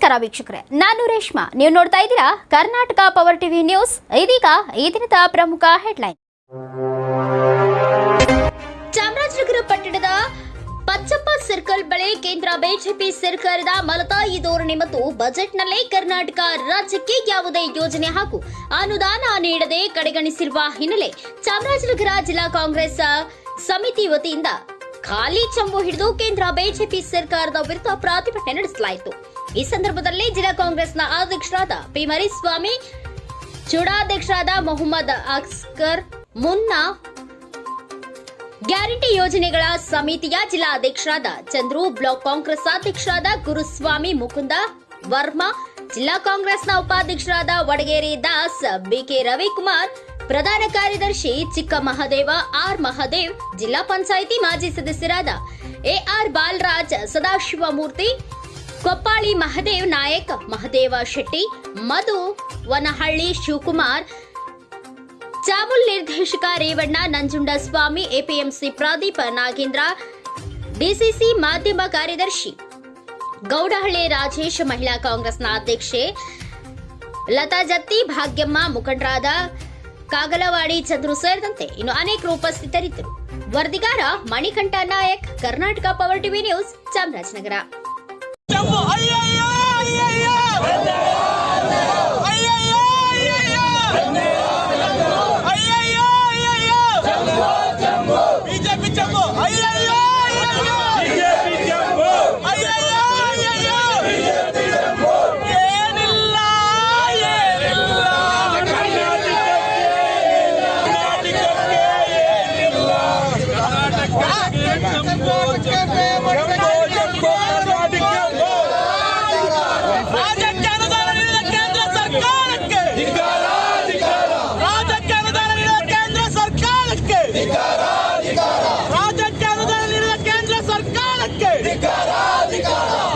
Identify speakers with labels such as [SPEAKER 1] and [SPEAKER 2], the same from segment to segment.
[SPEAKER 1] ನಮಸ್ಕಾರ ವೀಕ್ಷಕರೇ, ನಾನು ರೇಷ್ಮಾ. ನೀವು ನೋಡ್ತಾ ಇದ್ದೀರಾ ಕರ್ನಾಟಕ ಪವರ್ ಟಿವಿ ನ್ಯೂಸ್. ಇದೀಗ ಈ ದಿನದ ಪ್ರಮುಖ ಹೆಡ್ಲೈನ್. ಚಾಮರಾಜನಗರ ಪಟ್ಟಣದ ಪಚ್ಚಪ್ಪ ಸರ್ಕಲ್ ಬಳಿ ಕೇಂದ್ರ ಬಿಜೆಪಿ ಸರ್ಕಾರದ ಮಲತಾಯಿ ಧೋರಣೆ ಮತ್ತು ಬಜೆಟ್ನಲ್ಲೇ ಕರ್ನಾಟಕ ರಾಜ್ಯಕ್ಕೆ ಯಾವುದೇ ಯೋಜನೆ ಹಾಗೂ ಅನುದಾನ ನೀಡದೆ ಕಡೆಗಣಿಸಿರುವ ಹಿನ್ನೆಲೆ ಚಾಮರಾಜನಗರ ಜಿಲ್ಲಾ ಕಾಂಗ್ರೆಸ್ ಸಮಿತಿ ವತಿಯಿಂದ ಖಾಲಿ ಚಂಬು ಹಿಡಿದು ಕೇಂದ್ರ ಬಿಜೆಪಿ ಸರ್ಕಾರದ ವಿರುದ್ಧ ಪ್ರತಿಭಟನೆ ನಡೆಸಲಾಯಿತು. ಈ ಸಂದರ್ಭದಲ್ಲಿ ಜಿಲ್ಲಾ ಕಾಂಗ್ರೆಸ್ನ ಅಧ್ಯಕ್ಷರಾದ ಪಿ ಮರಿಸ್ವಾಮಿ, ಚುಡಾಧ್ಯಕ್ಷರಾದ ಮೊಹಮ್ಮದ್ ಅಸ್ಕರ್ ಮುನ್ನಾ, ಗ್ಯಾರಂಟಿ ಯೋಜನೆಗಳ ಸಮಿತಿಯ ಜಿಲ್ಲಾ ಅಧ್ಯಕ್ಷರಾದ ಚಂದ್ರು, ಬ್ಲಾಕ್ ಕಾಂಗ್ರೆಸ್ ಅಧ್ಯಕ್ಷರಾದ ಗುರುಸ್ವಾಮಿ ಮುಕುಂದ ವರ್ಮಾ, ಜಿಲ್ಲಾ ಕಾಂಗ್ರೆಸ್ನ ಉಪಾಧ್ಯಕ್ಷರಾದ ವಡಗೇರಿ ದಾಸ್, ಬಿಕೆ ರವಿಕುಮಾರ್, ಪ್ರಧಾನ ಕಾರ್ಯದರ್ಶಿ ಚಿಕ್ಕ ಮಹದೇವ ಆರ್ ಮಹದೇವ್, ಜಿಲ್ಲಾ ಪಂಚಾಯಿತಿ ಮಾಜಿ ಸದಸ್ಯರಾದ ಎಆರ್ ಬಾಲರಾಜ್, ಸದಾಶಿವಮೂರ್ತಿ, ಕೊಪ್ಪಾಳಿ ಮಹದೇವ್ ನಾಯಕ್, ಮಹದೇವ ಶೆಟ್ಟಿ, ಮಧು ವನಹಳ್ಳಿ, ಶಿವಕುಮಾರ್, ಚಾಮುಲ್ ನಿರ್ದೇಶಕ ರೇವಣ್ಣ, ನಂಜುಂಡಸ್ವಾಮಿ, ಎಪಿಎಂಸಿ ಪ್ರದೀಪ್, ನಾಗೇಂದ್ರ, ಡಿಸಿಸಿ ಮಾಧ್ಯಮ ಕಾರ್ಯದರ್ಶಿ ಗೌಡಹಳ್ಳಿ ರಾಜೇಶ್, ಮಹಿಳಾ ಕಾಂಗ್ರೆಸ್ನ ಅಧ್ಯಕ್ಷೆ ಲತಾ ಜತ್ತಿ, ಭಾಗ್ಯಮ್ಮ, ಮುಖಂಡರಾದ ಕಾಗಲವಾಡಿ ಚಂದ್ರು ಸೇರಿದಂತೆ ಇನ್ನು ಅನೇಕರು ಉಪಸ್ಥಿತರಿದ್ದರು. ವರದಿಗಾರ Manikantha Nayak, Karnataka power TV news, Chamarajanagar.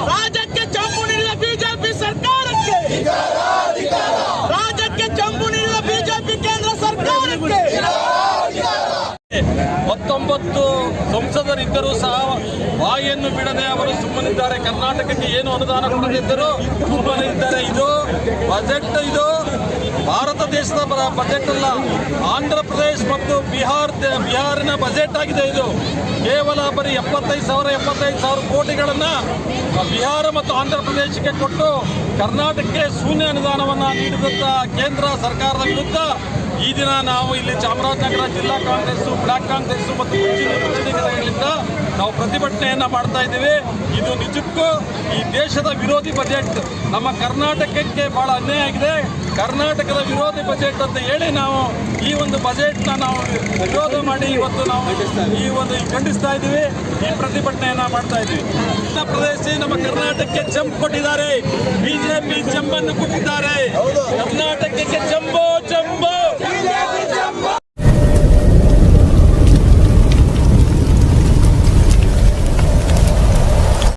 [SPEAKER 2] ರಾಜ್ಯಕ್ಕೆ ಚಂಬು ನೀಡಿದ ಬಿಜೆಪಿ ಸರ್ಕಾರಕ್ಕೆ, ರಾಜ್ಯಕ್ಕೆ ಚಂಬು ನೀಡಿದ ಬಿಜೆಪಿ ಕೇಂದ್ರ ಸರ್ಕಾರಕ್ಕೆ.
[SPEAKER 3] 19 ಸಂಸದರಿದ್ದರೂ ಸಹ ಬಾಯಿಯನ್ನು ಬಿಡದೆ ಅವರು ಸುಮ್ಮನಿದ್ದಾರೆ. ಕರ್ನಾಟಕಕ್ಕೆ ಏನು ಅನುದಾನ ಕೊಡದಿದ್ದರೂ ಸುಮ್ಮನಿದ್ದಾರೆ. ಇದು ಬಜೆಟ್, ಇದು ಭಾರತ ದೇಶದ ಬಜೆಟ್ ಅಲ್ಲ, ಆಂಧ್ರ ಪ್ರದೇಶ ಮತ್ತು ಬಿಹಾರಿನ ಬಜೆಟ್ ಆಗಿದೆ. ಇದು ಕೇವಲ ಬರೀ 75,000 ಕೋಟಿಗಳನ್ನು ಬಿಹಾರ ಮತ್ತು ಆಂಧ್ರ ಪ್ರದೇಶಕ್ಕೆ ಕೊಟ್ಟು ಕರ್ನಾಟಕಕ್ಕೆ ಶೂನ್ಯ ಅನುದಾನವನ್ನು ನೀಡಿದಂಥ ಕೇಂದ್ರ ಸರ್ಕಾರದ ವಿರುದ್ಧ ಈ ದಿನ ನಾವು ಇಲ್ಲಿ ಚಾಮರಾಜನಗರ ಜಿಲ್ಲಾ ಕಾಂಗ್ರೆಸ್, ಬ್ಲಾಕ್ ಕಾಂಗ್ರೆಸ್ ಮತ್ತು ಮುಂಚೂಣಿಗಳಿಂದ ನಾವು ಪ್ರತಿಭಟನೆಯನ್ನು ಮಾಡ್ತಾ ಇದ್ದೀವಿ. ಇದು ನಿಜಕ್ಕೂ ಈ ದೇಶದ ವಿರೋಧಿ ಬಜೆಟ್, ನಮ್ಮ ಕರ್ನಾಟಕಕ್ಕೆ ಬಹಳ ಅನ್ಯಾಯ ಆಗಿದೆ. ಕರ್ನಾಟಕದ ವಿರೋಧಿ ಬಜೆಟ್ ಅಂತ ಹೇಳಿ ನಾವು ಈ ಒಂದು ಬಜೆಟ್ನ ನಾವು ವಿರೋಧ ಮಾಡಿ ಇವತ್ತು ನಾವು ಈ ಒಂದು ಖಂಡಿಸ್ತಾ ಇದ್ದೀವಿ. ಈ ಪ್ರತಿಭಟನೆಯನ್ನ ಮಾಡ್ತಾ ಇದ್ದೀವಿ. ಆಂಧ್ರ ಪ್ರದೇಶ ನಮ್ಮ ಕರ್ನಾಟಕಕ್ಕೆ ಜಂಪ್ ಕೊಟ್ಟಿದ್ದಾರೆ, ಬಿಜೆಪಿ ಜಂಪನ್ನು ಕೊಟ್ಟಿದ್ದಾರೆ.